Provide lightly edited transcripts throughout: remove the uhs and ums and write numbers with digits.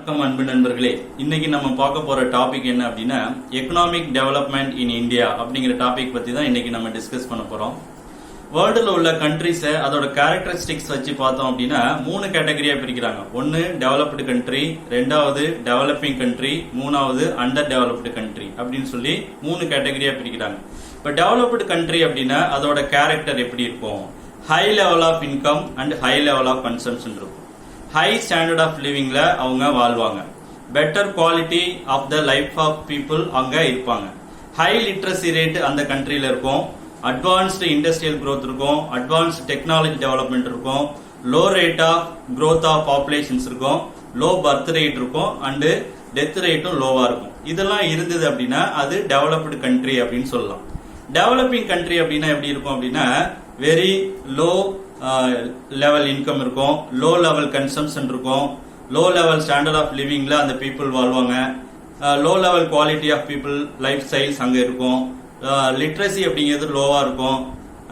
வணக்கம் அன்பு நண்பர்களே. இன்னைக்கு நம்ம பார்க்க போற டாபிக் என்ன அப்படின்னா எக்கனாமிக் டெவலப்மெண்ட் இன் இந்தியா அப்படிங்கிற டாபிக் பத்தி தான் இன்னைக்கு நம்ம டிஸ்கஸ் பண்ண போறோம். வேர்ல்டுல உள்ள கண்ட்ரிஸை அதோட கேரக்டரிஸ்டிக்ஸ் வச்சு பார்த்தோம் அப்படின்னா 3 கேட்டகரியா பிரிக்கிறாங்க. ஒன்னு டெவலப்டு கண்ட்ரி, ரெண்டாவது டெவலப்பிங் கண்ட்ரி, மூணாவது அண்டர் டெவலப்டு கண்ட்ரி அப்படின்னு சொல்லி 3 கேட்டகரியா பிரிக்கிறாங்க. இப்ப டெவலப்டு கண்ட்ரி அப்படின்னா அதோட கேரக்டர் எப்படி இருக்கும்? High level of income and high level of consumption இருக்கும். ஹை ஸ்டாண்டர்ட் ஆஃப் லிவிங்ல அவங்க வாழ்வாங்க. Better quality of the life of people அங்க இருப்பாங்க. ஹை லிட்ரஸி ரேட் அந்த கண்ட்ரில இருக்கும். அட்வான்ஸ்டு இண்டஸ்ட்ரியல் growth இருக்கும். அட்வான்ஸ்டு டெக்னாலஜி டெவலப்மெண்ட் இருக்கும். Low rate of growth of populations இருக்கும். லோ பர்த் ரேட் இருக்கும் அண்ட் டெத் ரேட்டும் லோவா இருக்கும். இதெல்லாம் இருந்தது அப்படின்னா அது டெவலப்டு கண்ட்ரி அப்படின்னு சொல்லலாம். டெவலப்பிங் கண்ட்ரி அப்படின்னா எப்படி இருக்கும் அப்படின்னா வெரி லோ லெவல் இன்கம் இருக்கும், லோ லெவல் கன்சம்ஷன் இருக்கும், லோ லெவல் ஸ்டாண்டர்ட் ஆஃப் லிவிங்ல அந்த பீப்புள் வாழ்வாங்க, low level quality of people life styles அங்க இருக்கும், லிட்ரஸி அப்படிங்கிறது லோவா இருக்கும்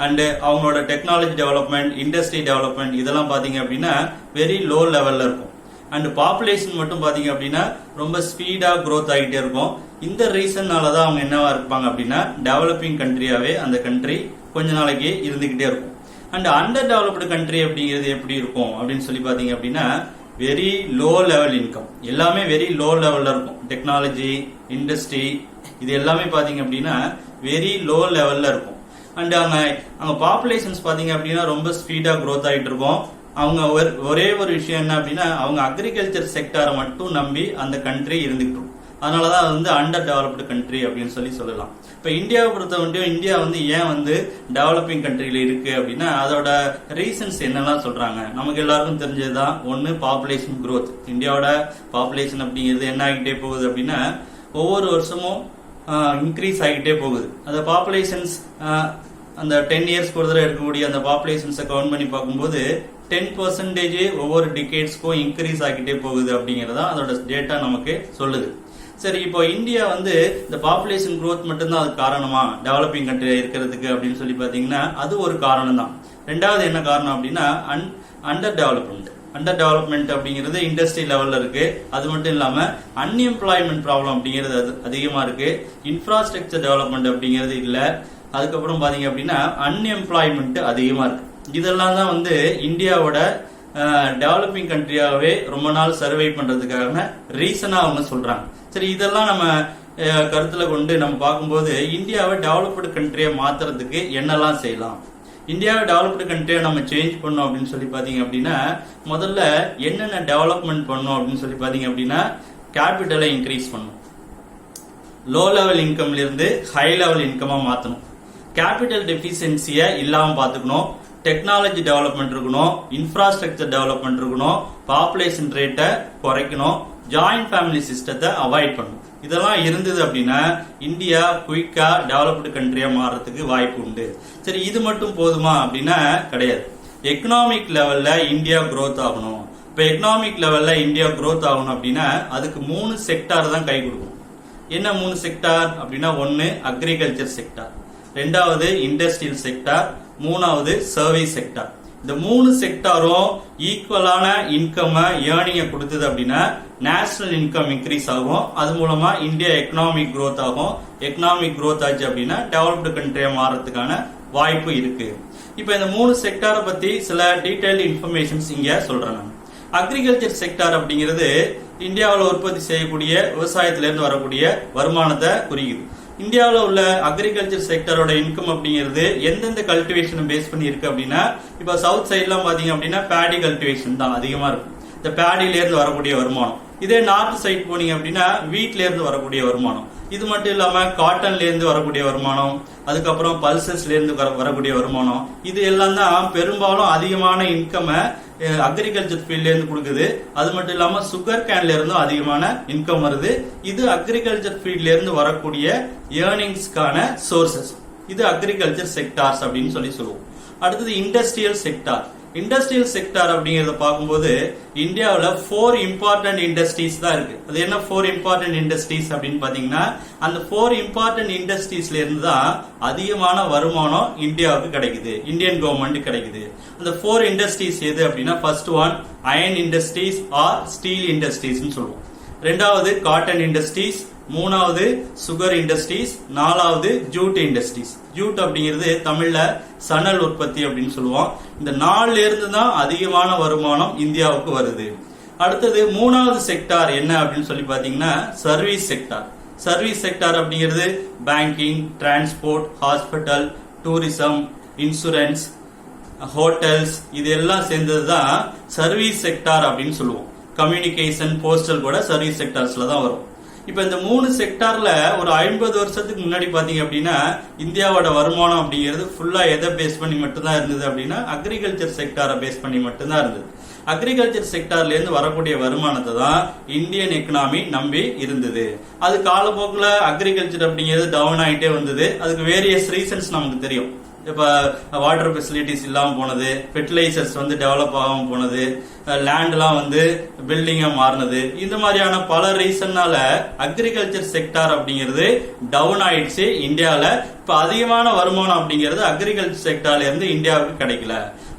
அண்ட் அவங்களோட டெக்னாலஜி டெவலப்மெண்ட், இண்டஸ்ட்ரி டெவலப்மெண்ட் இதெல்லாம் பாத்தீங்க அப்படின்னா வெரி லோ லெவல்ல இருக்கும். அண்ட் பாப்புலேஷன் மட்டும் பாத்தீங்க அப்படின்னா ரொம்ப ஸ்பீடா growth ஆகிட்டே இருக்கும். இந்த ரீசன்னாலதான் அவங்க என்னவா இருப்பாங்க அப்படின்னா டெவலப்பிங் கண்ட்ரியாவே அந்த கண்ட்ரி கொஞ்ச நாளைக்கு இருந்துகிட்டே இருக்கும். அண்ட் அண்டர் டெவலப்டு கண்ட்ரி அப்படிங்கிறது எப்படி இருக்கும் அப்படின்னு சொல்லி பாத்தீங்க அப்படின்னா வெரி லோ லெவல் இன்கம், எல்லாமே வெரி லோ லெவல்ல இருக்கும். டெக்னாலஜி, இண்டஸ்ட்ரி இது எல்லாமே பாத்தீங்க அப்படின்னா வெரி லோ லெவல்ல இருக்கும். அண்ட் அங்க பாப்புலேஷன்ஸ் பாத்தீங்க அப்படின்னா ரொம்ப ஸ்பீடா growth ஆகிட்டு இருக்கும். அவங்க ஒரே ஒரு விஷயம் என்ன அப்படின்னா அவங்க அக்ரிகல்ச்சர் செக்டாரை மட்டும் நம்பி அந்த கண்ட்ரி இருந்துகிட்டு இருக்கும். அதனாலதான் அது அண்டர் டெவலப்டு கண்ட்ரி அப்படின்னு சொல்லலாம். இப்ப இந்தியாவை பொறுத்தவரைக்கும் இந்தியா ஏன் டெவலப்பிங் கண்ட்ரியில இருக்கு அப்படின்னா அதோட ரீசன்ஸ் என்னெல்லாம் சொல்றாங்க நமக்கு எல்லாருக்கும் தெரிஞ்சதுதான். ஒன்னு பாப்புலேஷன் growth. இந்தியாவோட பாப்புலேஷன் அப்படிங்கிறது என்ன ஆகிட்டே போகுது அப்படின்னா ஒவ்வொரு வருஷமும் இன்க்ரீஸ் ஆகிட்டே போகுது. அந்த பாப்புலேஷன்ஸ் அந்த 10 இயர்ஸ்க்கு ஒரு தடவை இருக்கக்கூடிய அந்த பாப்புலேஷன்ஸை கவுண்ட் பண்ணி பார்க்கும்போது 10% ஒவ்வொரு டிகேட்ஸ்க்கும் இன்க்ரீஸ் ஆகிட்டே போகுது அப்படிங்கறதா அதோட டேட்டா நமக்கு சொல்லுது. சரி, இப்போ இந்தியா இந்த பாப்புலேஷன் growth மட்டும்தான் அது காரணமா டெவலப்பிங் கண்ட்ரியா இருக்கிறதுக்கு அப்படின்னு சொல்லி பாத்தீங்கன்னா அது ஒரு காரணம் தான். ரெண்டாவது என்ன காரணம் அப்படின்னா அண்டர் டெவலப்மெண்ட். அண்டர் டெவலப்மெண்ட் அப்படிங்கிறது இண்டஸ்ட்ரி லெவல்ல இருக்கு. அது மட்டும் இல்லாம அன்எம்ப்ளாய்மெண்ட் ப்ராப்ளம் அப்படிங்கிறது அதிகமா இருக்கு. இன்ஃப்ராஸ்ட்ரக்சர் டெவலப்மெண்ட் அப்படிங்கிறது இல்ல. அதுக்கப்புறம் பாத்தீங்க அப்படின்னா அன்எம்ப்ளாய்மெண்ட் அதிகமா இருக்கு. இதெல்லாம் தான் இந்தியாவோட டெவலப்பிங் கண்ட்ரியாவே ரொம்ப நாள் சர்வை பண்றதுக்கான ரீசனா அவங்க சொல்றாங்க. சரி, இதெல்லாம் நம்ம கருத்துல கொண்டு நம்ம பார்க்கும்போது இந்தியாவை டெவலப்டு கண்ட்ரியா மாத்துறதுக்கு என்னெல்லாம் செய்யலாம், இந்தியாவை டெவலப்டு கண்ட்ரியா நம்ம சேஞ்ச் பண்ணோம் அப்படின்னு சொல்லி பாத்தீங்க அப்படின்னா முதல்ல என்னென்ன டெவலப்மெண்ட் பண்ணோம் அப்படின்னு சொல்லி பாத்தீங்க அப்படின்னா கேபிட்டலை இன்க்ரீஸ் பண்ணணும். லோ லெவல் இன்கம்ல இருந்து ஹை லெவல் இன்கமா மாத்தணும். கேபிட்டல் டெபிசியன்சியை இல்லாம பாத்துக்கணும். டெக்னாலஜி டெவலப்மெண்ட் இருக்கணும். இன்ஃப்ராஸ்ட்ரக்சர் டெவலப்மெண்ட் இருக்கணும். பாப்புலேஷன் ரேட்டை குறைக்கணும். ஜாயிண்ட் ஃபேமிலி சிஸ்டத்தை அவாய்ட் பண்ணணும். இதெல்லாம் இருந்தது அப்படின்னா இந்தியா குயிக்கா டெவலப்டு கண்ட்ரியா மாறதுக்கு வாய்ப்பு உண்டு. சரி, இது மட்டும் போதுமா அப்படின்னா கிடையாது. எக்கனாமிக் லெவல்ல இந்தியா growth ஆகணும். இப்ப எக்கனாமிக் லெவல்ல இந்தியா growth ஆகணும் அப்படின்னா அதுக்கு 3 செக்டார் தான் கை கொடுக்கும். என்ன 3 செக்டார் அப்படின்னா ஒன்னு அக்ரிகல்ச்சர் செக்டார், ரெண்டாவது இண்டஸ்ட்ரியல் செக்டார், மூணாவது சர்வீஸ் செக்டார். இந்த 3 செக்டாரும் ஈக்குவலான இன்கம் ஏர்னிங்க கொடுத்தது அப்படின்னா நேஷனல் இன்கம் இன்க்ரீஸ் ஆகும். அது மூலமா இந்தியா எக்கனாமிக் growth ஆகும். எக்கனாமிக் growth ஆச்சு அப்படின்னா டெவலப்டு கண்ட்ரியா மாறதுக்கான வாய்ப்பு இருக்கு. இப்ப இந்த 3 செக்டாரை பத்தி சில டீடைல்டு இன்ஃபர்மேஷன்ஸ் இங்க சொல்றேன். அக்ரிகல்ச்சர் செக்டார் அப்படிங்கிறது இந்தியாவில் உற்பத்தி செய்யக்கூடிய விவசாயத்திலிருந்து வரக்கூடிய வருமானத்தை குறிக்குது. இந்தியாவில் உள்ள அக்ரிகல்ச்சர் செக்டரோட இன்கம் அப்படிங்கிறது எந்தெந்த கல்டிவேஷன் பேஸ் பண்ணி இருக்கு அப்படின்னா இப்ப சவுத் சைட்லாம் பாத்தீங்க அப்படின்னா பேடி கல்டிவேஷன் தான் அதிகமா இருக்கும். இந்த பேடில இருந்து வரக்கூடிய வருமானம். இதே நார்த் சைட் போனீங்க அப்படின்னா வீட்ல இருந்து வரக்கூடிய வருமானம். இது மட்டும் இல்லாம காட்டன்ல இருந்து வரக்கூடிய வருமானம், அதுக்கப்புறம் பல்சஸ்ல இருந்து வரக்கூடிய வருமானம், இது எல்லாம் தான் பெரும்பாலும் அதிகமான இன்கம் அக்ரிகல்ச்சர் ஃபீல்ட்ல இருந்து கொடுக்குது. அது மட்டும் இல்லாம சுகர் கேன்ல இருந்தும் அதிகமான இன்கம் வருது. இது அக்ரிகல்ச்சர் ஃபீல்ட்ல இருந்து வரக்கூடிய ஏர்னிங்ஸ்க்கான சோர்சஸ். இது அக்ரிகல்ச்சர் செக்டார்ஸ் அப்படின்னு சொல்லுவோம். அடுத்தது இண்டஸ்ட்ரியல் செக்டார். இண்டஸ்ட்ரியல் செக்டார் அப்படிங்கறத பார்க்கும்போது இந்தியாவில் 4 இம்பார்ட்டன்ட் இண்டஸ்ட்ரீஸ் தான் இருக்கு. அது என்ன 4 இம்பார்ட்டன்ட் இண்டஸ்ட்ரீஸ் அப்படின்னு பாத்தீங்கன்னா, அந்த 4 இம்பார்ட்டன்ட் இண்டஸ்ட்ரீஸ்ல இருந்து தான் அதிகமான வருமானம் இந்தியாவுக்கு கிடைக்குது, இந்தியன் கவர்மெண்ட் கிடைக்குது. அந்த 4 இண்டஸ்ட்ரீஸ் எது அப்படின்னா, first one iron industries or steel industries சொல்லுவோம். ரெண்டாவது காட்டன் இண்டஸ்ட்ரீஸ், மூணாவது சுகர் இண்டஸ்ட்ரீஸ், நாலாவது ஜூட் இண்டஸ்ட்ரீஸ். ஜூட் அப்படிங்கிறது தமிழ்ல சணல் உற்பத்தி அப்படின்னு சொல்லுவோம். இந்த 4ல இருந்து தான் அதிகமான வருமானம் இந்தியாவுக்கு வருது. அடுத்தது மூணாவது செக்டார் என்ன அப்படின்னு சொல்லி பாத்தீங்கன்னா சர்வீஸ் செக்டார். சர்வீஸ் செக்டார் அப்படிங்கிறது banking, transport, hospital, tourism, insurance, hotels, இது எல்லாம் சேர்ந்ததுதான் சர்வீஸ் செக்டார் அப்படின்னு சொல்லுவோம். கம்யூனிகேஷன், போஸ்டல் கூட சர்வீஸ் செக்டார்ஸ்ல தான் வரும். இப்ப இந்த 3 செக்டார்ல ஒரு 50 வருஷத்துக்கு முன்னாடி பாத்தீங்க அப்படின்னா இந்தியாவோட வருமானம் அப்படிங்கிறது ஃபுல்லா எதை பேஸ் பண்ணி மட்டும்தான் இருந்தது அப்படின்னா அக்ரிகல்ச்சர் செக்டாரை பேஸ் பண்ணி மட்டும்தான் இருந்தது. அக்ரிகல்ச்சர் செக்டார்ல இருந்து வரக்கூடிய வருமானத்தை தான் இந்தியன் எக்கனாமி நம்பி இருந்தது. அது காலப்போக்கில் அக்ரிகல்ச்சர் அப்படிங்கிறது டவுன் ஆகிட்டே வந்தது. அதுக்கு வேரியஸ் ரீசன்ஸ் நமக்கு தெரியும். இப்ப வாட்டர் ஃபெசிலிட்டிஸ் இல்லாம போனது, ஃபெர்டிலைசர்ஸ் வந்து டெவலப் ஆகாம போனது, லேண்ட் எல்லாம் வந்து பில்டிங்கா மாறினது, இந்த மாதிரியான பல ரீசன்னால அக்ரிகல்ச்சர் செக்டார் அப்படிங்கிறது டவுன் ஆயிடுச்சு இந்தியாவில. இப்ப அதிகமான வருமானம் அப்படிங்கிறது அக்ரிகல்ச்சர் செக்டார்ல இருந்து இந்தியாவுக்கு கிடைக்கல.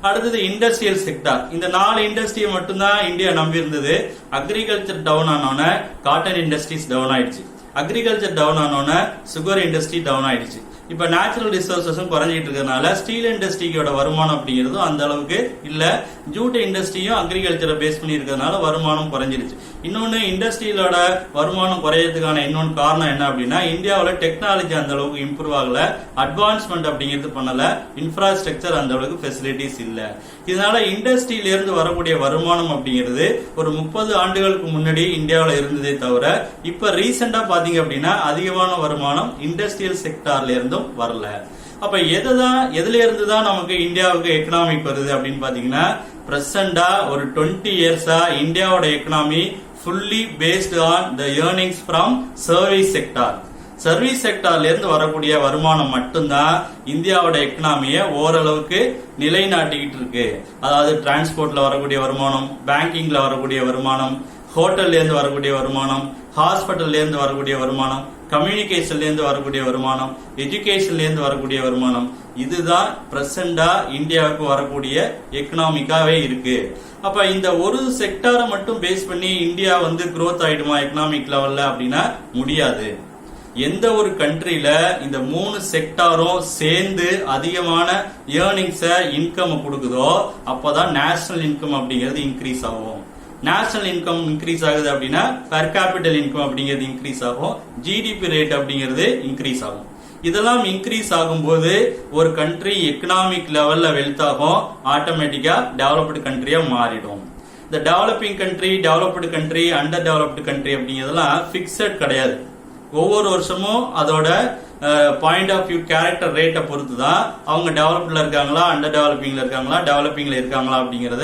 அடுத்தது இண்டஸ்ட்ரியல் செக்டார். இந்த 4 இண்டஸ்ட்ரியை மட்டும்தான் இந்தியா நம்பி இருந்தது. அக்ரிகல்ச்சர் டவுன் ஆனோன்னு காட்டன் இண்டஸ்ட்ரீஸ் டவுன் ஆயிடுச்சு. அக்ரிகல்ச்சர் டவுன் ஆனோன்னு சுகர் இண்டஸ்ட்ரி டவுன் ஆயிடுச்சு. இப்ப நேச்சுரல் ரிசோர்சஸும் குறைஞ்சிட்டு இருக்கிறதுனால ஸ்டீல் இண்டஸ்ட்ரியோட வருமானம் அப்படிங்கிறதும் அந்த அளவுக்கு இல்ல. ஜூட் இண்டஸ்ட்ரியும் அக்ரிகல்ச்சரை பேஸ் பண்ணி இருக்கிறதுனால வருமானம் குறைஞ்சிருச்சு. இன்னொன்னு இண்டஸ்ட்ரியிலோட வருமானம் குறையறதுக்கான இன்னொன்று காரணம் என்ன அப்படின்னா, இந்தியாவில் டெக்னாலஜி அந்த அளவுக்கு இம்ப்ரூவ் ஆகல, அட்வான்ஸ்மெண்ட் அப்படிங்கிறது பண்ணல, இன்ஃப்ராஸ்ட்ரக்சர் அந்த அளவுக்கு ஃபெசிலிட்டிஸ் இல்ல. இதனால இண்டஸ்ட்ரியில இருந்து வரக்கூடிய வருமானம் அப்படிங்கிறது ஒரு 30 ஆண்டுகளுக்கு முன்னாடி இந்தியாவில் இருந்ததே தவிர இப்ப ரீசெண்டா பாத்தீங்க அப்படின்னா அதிகமான வருமானம் இண்டஸ்ட்ரியல் செக்டார்ல இருந்தும் வரல. அப்ப எதுல இருந்து தான் நமக்கு இந்தியாவுக்கு எக்கனாமிக் வருது அப்படின்னு பாத்தீங்கன்னா, பிரசண்டா ஒரு 20 இயர்ஸா இந்தியாவோட economy fully based on the earnings from service sector. Service செக்டார்ல இருந்து வரக்கூடிய வருமானம் மட்டும்தான் இந்தியாவோட எக்கனாமியை ஓரளவுக்கு நிலைநாட்டிக்கிட்டு இருக்கு. அதாவது டிரான்ஸ்போர்ட்ல வரக்கூடிய வருமானம், பேங்கிங்ல வரக்கூடிய வருமானம், ஹோட்டல்ல இருந்து வரக்கூடிய வருமானம், ஹாஸ்பிட்டல்ல இருந்து வரக்கூடிய வருமானம், கம்யூனிகேஷன்ல இருந்து வரக்கூடிய வருமானம், எஜுகேஷன்ல இருந்து வரக்கூடிய வருமானம், இதுதான் பிரசண்டா இந்தியாவுக்கு வரக்கூடிய எக்கனாமிக்காவே இருக்கு. அப்ப இந்த ஒரு செக்டாரை மட்டும் பேஸ் பண்ணி இந்தியா வந்து growth ஆயிடுமா எக்கனாமிக் லெவல்ல அப்படின்னா முடியாது. எந்த ஒரு கண்ட்ரில இந்த 3 செக்டாரும் சேர்ந்து அதிகமான ஏர்னிங்ஸ இன்கம் கொடுக்குதோ அப்பதான் நேஷனல் இன்கம் அப்படிங்கிறது இன்க்ரீஸ் ஆகும். நேஷனல் இன்கம் இன்க்ரீஸ் ஆகுது அப்படின்னா பெர் கேபிட்டல் இன்கம் அப்படிங்கிறது இன்க்ரீஸ் ஆகும், ஜிடிபி ரேட் அப்படிங்கிறது இன்க்ரீஸ் ஆகும். இதெல்லாம் இன்க்ரீஸ் ஆகும்போது ஒரு கண்ட்ரி எக்கனாமிக் லெவல்ல வெல்த் ஆகும், ஆட்டோமேட்டிக்கா டெவலப்டு கண்ட்ரியா மாறிடும். இந்த developing country, developed country, under developed country அப்படிங்கிறதெல்லாம் பிக்சட் கிடையாது. ஒவ்வொரு வருஷமும் அதோட பாயிண்ட் ஆஃப் வியூ கேரக்டர் ரேட்டை பொறுத்து தான் அவங்க டெவலப்ல இருக்காங்களா, அண்டர் டெவலப்பிங்ல இருக்காங்களா, டெவலப்பிங்ல இருக்காங்களா அப்படிங்கறத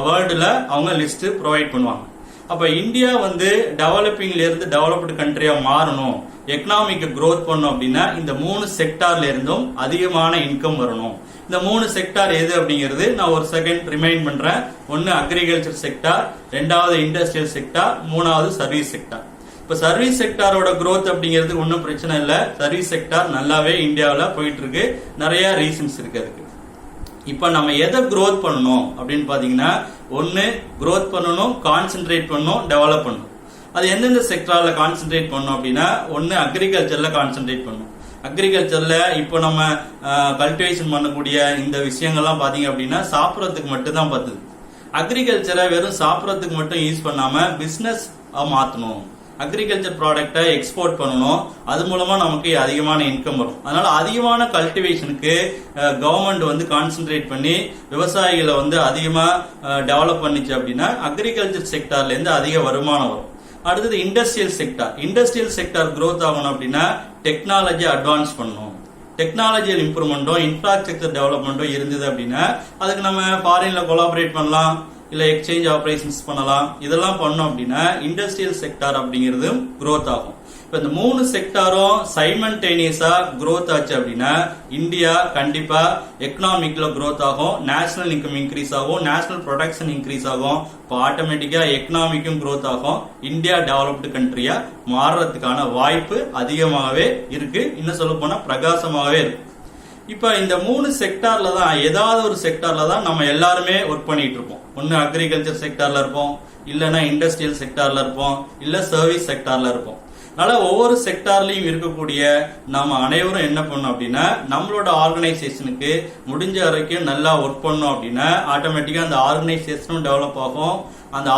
வேர்ல்டுல அவங்க லிஸ்ட் ப்ரொவைட் பண்ணுவாங்க. அப்ப இந்தியா வந்து டெவலப்பிங்ல இருந்து டெவலப்டு கண்ட்ரியா மாறணும், எக்கனாமிக் growth பண்ணும் அப்படின்னா இந்த 3 செக்டார்ல இருந்தும் அதிகமான இன்கம் வரணும். இந்த 3 செக்டார் எது அப்படிங்கிறது நான் ஒரு செகண்ட் ரிமைண்ட் பண்றேன். ஒன்னு அக்ரிகல்ச்சர் செக்டார், ரெண்டாவது இண்டஸ்ட்ரியல் செக்டார், மூணாவது சர்வீஸ் செக்டார். இப்ப சர்வீஸ் செக்டாரோட growth அப்படிங்கிறது ஒன்னும் பிரச்சனை இல்ல. சர்வீஸ் செக்டார் நல்லாவே இந்தியாவில் போயிட்டு இருக்கு. நிறைய ரீசன்ஸ் இருக்கு அதுக்கு. இப்ப நம்ம எதை growth பண்ணணும் அப்படின்னு பாத்தீங்கன்னா, ஒன்னு growth பண்ணணும், கான்சென்ட்ரேட் பண்ணணும், டெவலப் பண்ணணும். அது எந்தெந்த செக்டார்ல கான்சென்ட்ரேட் பண்ணணும் அப்படின்னா, ஒன்னு அக்ரிகல்ச்சர்ல கான்சென்ட்ரேட் பண்ணணும். அக்ரிகல்ச்சர்ல இப்போ நம்ம கல்டிவேஷன் பண்ணக்கூடிய இந்த விஷயங்கள்லாம் பாத்தீங்க அப்படின்னா சாப்பிடறதுக்கு மட்டும் தான் பத்துது. அக்ரிகல்ச்சரை வெறும் சாப்பிடறதுக்கு மட்டும் யூஸ் பண்ணாம பிசினஸ் மாத்தணும். அக்ரிகல்ச்சர் ப்ராடக்டை எக்ஸ்போர்ட் பண்ணணும். அது மூலமா நமக்கு அதிகமான இன்கம் வரும். அதனால அதிகமான கல்டிவேஷனுக்கு கவர்மெண்ட் வந்து கான்சென்ட்ரேட் பண்ணி விவசாயிகளை வந்து அதிகமா டெவலப் பண்ணிச்சு அப்படின்னா அக்ரிகல்ச்சர் செக்டார்ல இருந்து அதிக வருமானம் வரும். அடுத்தது industrial sector. Industrial sector growth ஆகணும் அப்படின்னா டெக்னாலஜி அட்வான்ஸ் பண்ணணும். டெக்னாலஜியல் இம்ப்ரூவ்மெண்ட்டும் இன்ஃப்ராஸ்ட்ரக்சர் டெவலப்மெண்ட்டும் இருந்தது அப்படின்னா அதுக்கு நம்ம ஃபாரின்ல கொலாபரேட் பண்ணலாம், இல்ல எக்ஸ்சேஞ்ச் ஆபரேஷன்ஸ் பண்ணலாம். இதெல்லாம் பண்ணோம் அப்படின்னா இண்டஸ்ட்ரியல் செக்டார் அப்படிங்கிறது growth ஆகும். இப்ப இந்த 3 செக்டாரும் சைமல்டேனியஸா growth ஆச்சு அப்படின்னா இந்தியா கண்டிப்பா எக்கனாமிக்ல growth ஆகும், நேஷனல் இன்கம் இன்க்ரீஸ் ஆகும், நேஷனல் ப்ரொடக்ஷன் இன்க்ரீஸ் ஆகும். இப்போ ஆட்டோமேட்டிக்கா எக்கனாமிக்கும் growth ஆகும். இந்தியா டெவலப்டு கண்ட்ரியா மாறுறதுக்கான வாய்ப்பு அதிகமாகவே இருக்கு. இன்னும் சொல்ல போனா பிரகாசமாகவே இருக்கு. இப்ப இந்த 3 செக்டார்ல தான் ஏதாவது ஒரு செக்டார்ல தான் நம்ம எல்லாருமே ஒர்க் பண்ணிட்டு இருப்போம். ஒன்னு அக்ரிகல்ச்சர் செக்டார்ல இருப்போம், இல்லனா இண்டஸ்ட்ரியல் செக்டார்ல இருப்போம், இல்ல சர்வீஸ் செக்டார்ல இருப்போம். அதனால ஒவ்வொரு செக்டார்லயும் இருக்கக்கூடிய நாம அனைவரும் என்ன பண்ணோம் அப்படின்னா நம்மளோட ஆர்கனைசேஷனுக்கு முடிஞ்ச வரைக்கும் நல்லா ஒர்க் பண்ணோம் அப்படின்னா ஆட்டோமேட்டிக்கா அந்த ஆர்கனைசேஷனும் டெவலப் ஆகும். அந்த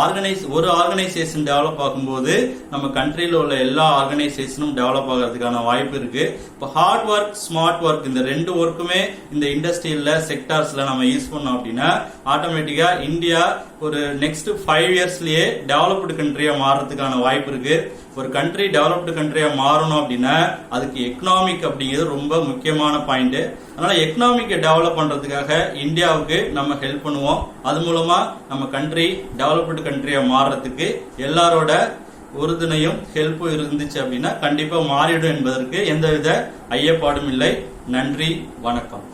ஒரு ஆர்கனைசேஷன் டெவலப் ஆகும்போது நம்ம கண்ட்ரியில உள்ள எல்லா ஆர்கனைசேஷனும் டெவலப் ஆகிறதுக்கான வாய்ப்பு இருக்கு. இப்போ ஹார்ட் ஒர்க், ஸ்மார்ட் ஒர்க் இந்த 2 ஒர்க்குமே இந்த இண்டஸ்ட்ரியல்ல செக்டார்ஸ்ல நம்ம யூஸ் பண்ணோம் அப்படின்னா ஆட்டோமேட்டிக்கா இந்தியா ஒரு நெக்ஸ்ட் 5 இயர்ஸ்லயே டெவலப்டு கண்ட்ரியா மாறதுக்கான வாய்ப்பு இருக்கு. ஒரு கண்ட்ரி டெவலப்டு கண்ட்ரியா மாறணும் அப்படின்னா அதுக்கு எக்கனாமிக் அப்படிங்கிறது ரொம்ப முக்கியமான பாயிண்ட். அதனால எக்கனாமிக்கை டெவலப் பண்றதுக்காக இந்தியாவுக்கு நம்ம ஹெல்ப் பண்ணுவோம். அது மூலமா நம்ம கண்ட்ரி டெவலப்டு கண்ட்ரியா மாறுறதுக்கு எல்லாரோட உறுதுணையும் ஹெல்ப்பும் இருந்துச்சு அப்படின்னா கண்டிப்பா மாறிடும் என்பதற்கு எந்தவித ஐயப்பாடும் இல்லை. நன்றி, வணக்கம்.